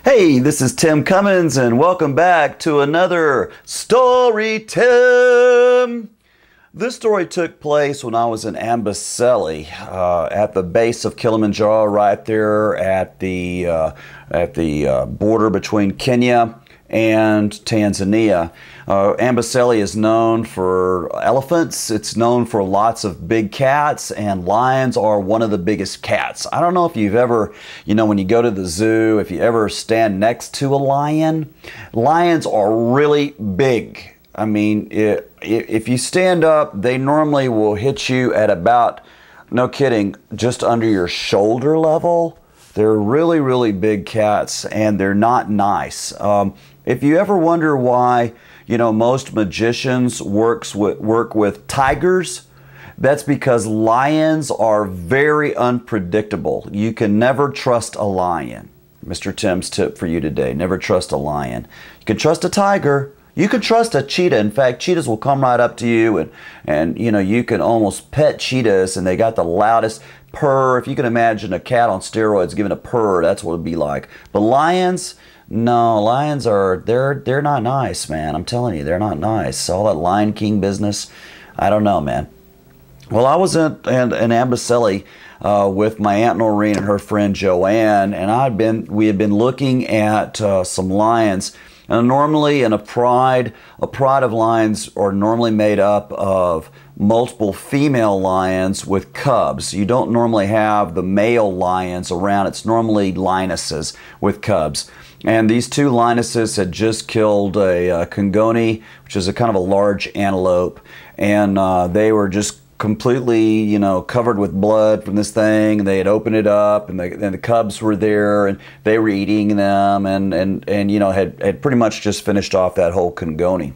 Hey, this is Tim Cummins, and welcome back to another Story Tim. This story took place when I was in Amboseli, at the base of Kilimanjaro, right there at the border between Kenya and Tanzania. Amboseli is known for elephants. It's known for lots of big cats, and lions are one of the biggest cats. I don't know if you've ever, when you go to the zoo, if you ever stand next to a lion, lions are really big. I mean, if you stand up, they normally will hit you at about, no kidding, just under your shoulder level. They're really, really big cats, and they're not nice. If you ever wonder why, most magicians work with tigers, that's because lions are very unpredictable. You can never trust a lion. Mr. Tim's tip for you today: never trust a lion. You can trust a tiger. You can trust a cheetah. In fact, cheetahs will come right up to you, and you can almost pet cheetahs, and they got the loudest purr. If you can imagine a cat on steroids giving a purr, that's what it'd be like. But lions, no, lions they're not nice, man. I'm telling you, they're not nice. All that Lion King business, I don't know, man. Well, I was in Amboseli with my Aunt Noreen and her friend Joanne, and we had been looking at some lions. And normally in a pride of lions are normally made up of multiple female lions with cubs. You don't normally have the male lions around. It's normally lionesses with cubs. And these two lionesses had just killed a Congoni, which is a kind of a large antelope, and they were just completely, covered with blood from this thing. And they had opened it up, and the cubs were there, and they were eating them, and had pretty much just finished off that whole Congoni.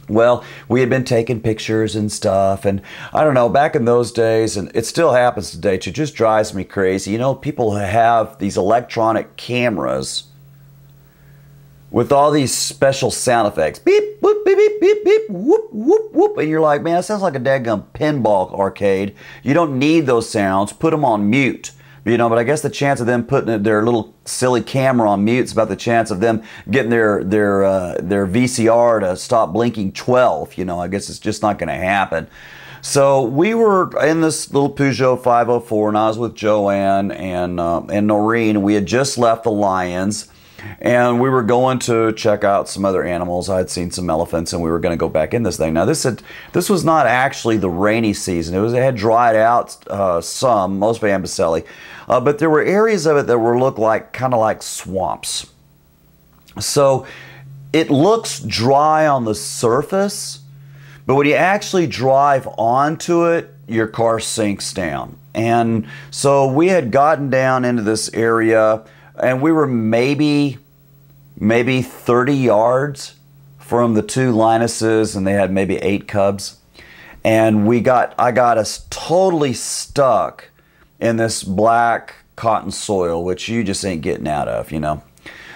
Well, we had been taking pictures and stuff, and I don't know, back in those days, and it still happens today, it just drives me crazy. People have these electronic cameras with all these special sound effects. Beep, whoop, beep, beep, beep, beep, whoop, whoop, whoop. And you're like, man, it sounds like a daggum pinball arcade. You don't need those sounds. Put them on mute. But I guess the chance of them putting their little silly camera on mute is about the chance of them getting their VCR to stop blinking 12. I guess it's just not going to happen. So we were in this little Peugeot 504, and I was with Joanne and Noreen. We had just left the lions, and we were going to check out some other animals. I had seen some elephants, and we were going to go back in this thing. Now, this was not actually the rainy season. It had dried out some, most of Amboseli, but there were areas of it that looked like kind of like swamps. So it looks dry on the surface, but when you actually drive onto it, your car sinks down. And so we had gotten down into this area, and we were maybe 30 yards from the two lionesses, and they had maybe 8 cubs. And I got us totally stuck in this black cotton soil, which you just ain't getting out of,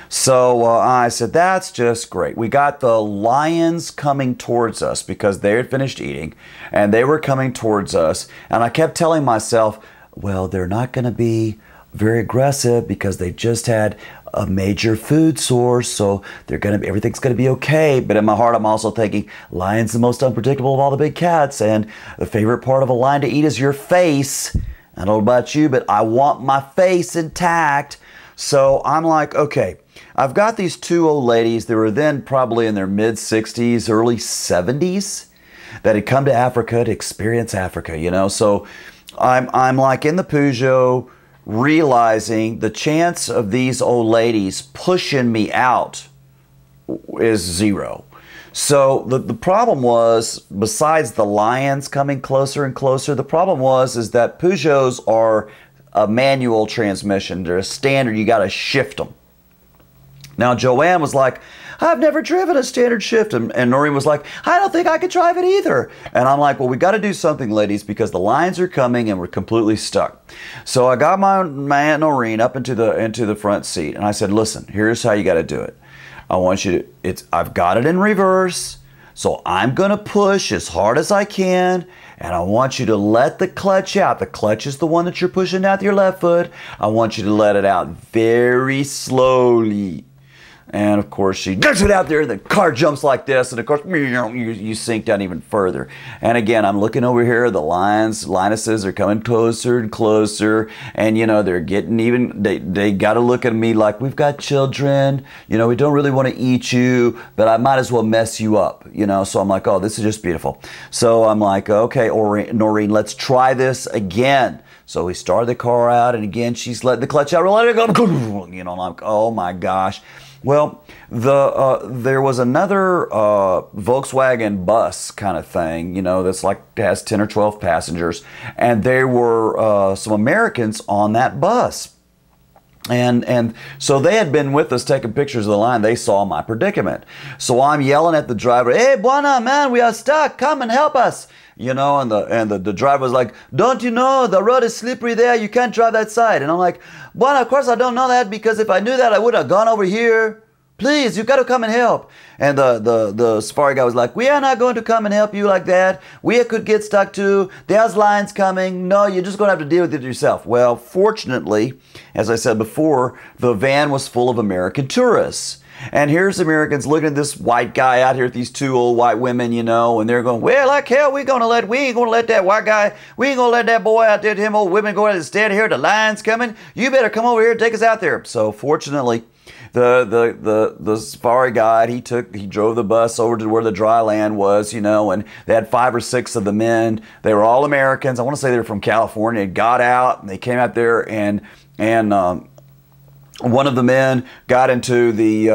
So I said, that's just great. We got the lions coming towards us because they had finished eating, and they were coming towards us. And I kept telling myself, well, they're not going to be very aggressive because they just had a major food source, so everything's gonna be okay. But in my heart, I'm also thinking, lion's the most unpredictable of all the big cats, and the favorite part of a lion to eat is your face. I don't know about you, but I want my face intact. So I'm like, okay, I've got these two old ladies. They were then probably in their mid-60s, early 70s, that had come to Africa to experience Africa, So I'm like in the Peugeot, realizing the chance of these old ladies pushing me out is 0. So the problem was, besides the lions coming closer and closer, the problem is that Peugeots are a manual transmission. They're a standard. You got to shift them. Now, Joanne was like, I've never driven a standard shift. And Noreen was like, I don't think I could drive it either. And I'm like, well, we got to do something, ladies, because the lions are coming and we're completely stuck. So I got my Aunt Noreen up into the front seat, and I said, listen, here's how you got to do it. I want you to, I've got it in reverse, so I'm going to push as hard as I can, and I want you to let the clutch out. The clutch is the one that you're pushing out with your left foot. I want you to let it out very slowly. And of course, she gets it out there, and the car jumps like this, and of course, you sink down even further. And again, I'm looking over here, the lionesses are coming closer and closer, and you know, they're getting even, they got to look at me like, we've got children, you know, we don't really want to eat you, but I might as well mess you up, you know. So I'm like, oh, this is just beautiful. So I'm like, okay, Noreen, let's try this again. So we started the car out, and again, she's letting the clutch out, let it go, you know, I'm like, oh my gosh. Well, there was another Volkswagen bus kind of thing, you know, that's like has 10 or 12 passengers, and there were some Americans on that bus. And so they had been with us taking pictures of the line. They saw my predicament. So I'm yelling at the driver, "Hey, Buana, man, we are stuck. Come and help us." You know, and the driver was like, "Don't you know the road is slippery there? You can't drive that side." And I'm like, "Buana, of course I don't know that, because if I knew that, I would have gone over here. Please, you got to come and help." And the safari guy was like, "We are not going to come and help you like that. We could get stuck too. There's lines coming. No, you're just going to have to deal with it yourself." Well, fortunately, as I said before, the van was full of American tourists. And here's Americans looking at this white guy out here with these two old white women, you know, and they're going, "Well, like hell, we ain't gonna let that white guy, we ain't gonna let that boy out there, them old women go out and stand here, the line's coming. You better come over here and take us out there." So fortunately, the safari guide, he drove the bus over to where the dry land was, you know, and they had 5 or 6 of the men. They were all Americans. I want to say they were from California. They got out and they came out there, and one of the men got into the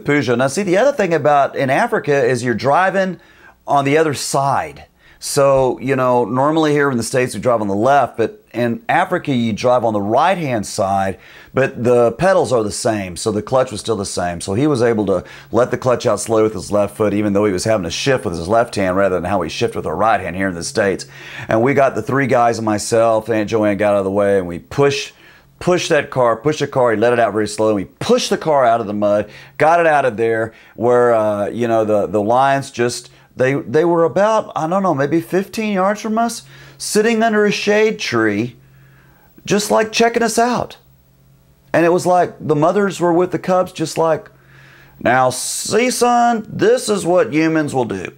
Peugeot. Now, see, the other thing about in Africa is you're driving on the other side. So, you know, normally here in the States we drive on the left, but in Africa you drive on the right-hand side, but the pedals are the same, so the clutch was still the same. So he was able to let the clutch out slow with his left foot, even though he was having to shift with his left hand rather than how we shift with our right hand here in the States. And we got the 3 guys and myself, Aunt Joanne got out of the way, and we pushed the car, he let it out very slow, and we pushed the car out of the mud, got it out of there where, you know, the lions just, they were about, I don't know, maybe 15 yards from us, sitting under a shade tree, just like checking us out. And it was like the mothers were with the cubs, just like, "Now, see, son, this is what humans will do.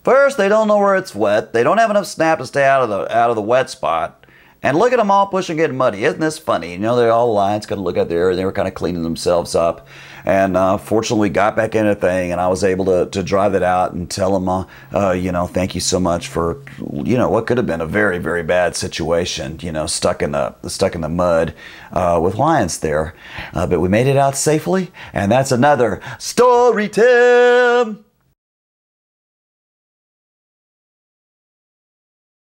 First, they don't know where it's wet. They don't have enough snap to stay out of the wet spot. And look at them all pushing, getting muddy. Isn't this funny?" You know, they're all lions, got to look out there, and they were kind of cleaning themselves up. And fortunately, we got back in a thing, and I was able to drive it out and tell them, you know, thank you so much for, you know, what could have been a very, very bad situation, you know, stuck in the mud with lions there. But we made it out safely, and that's another story time.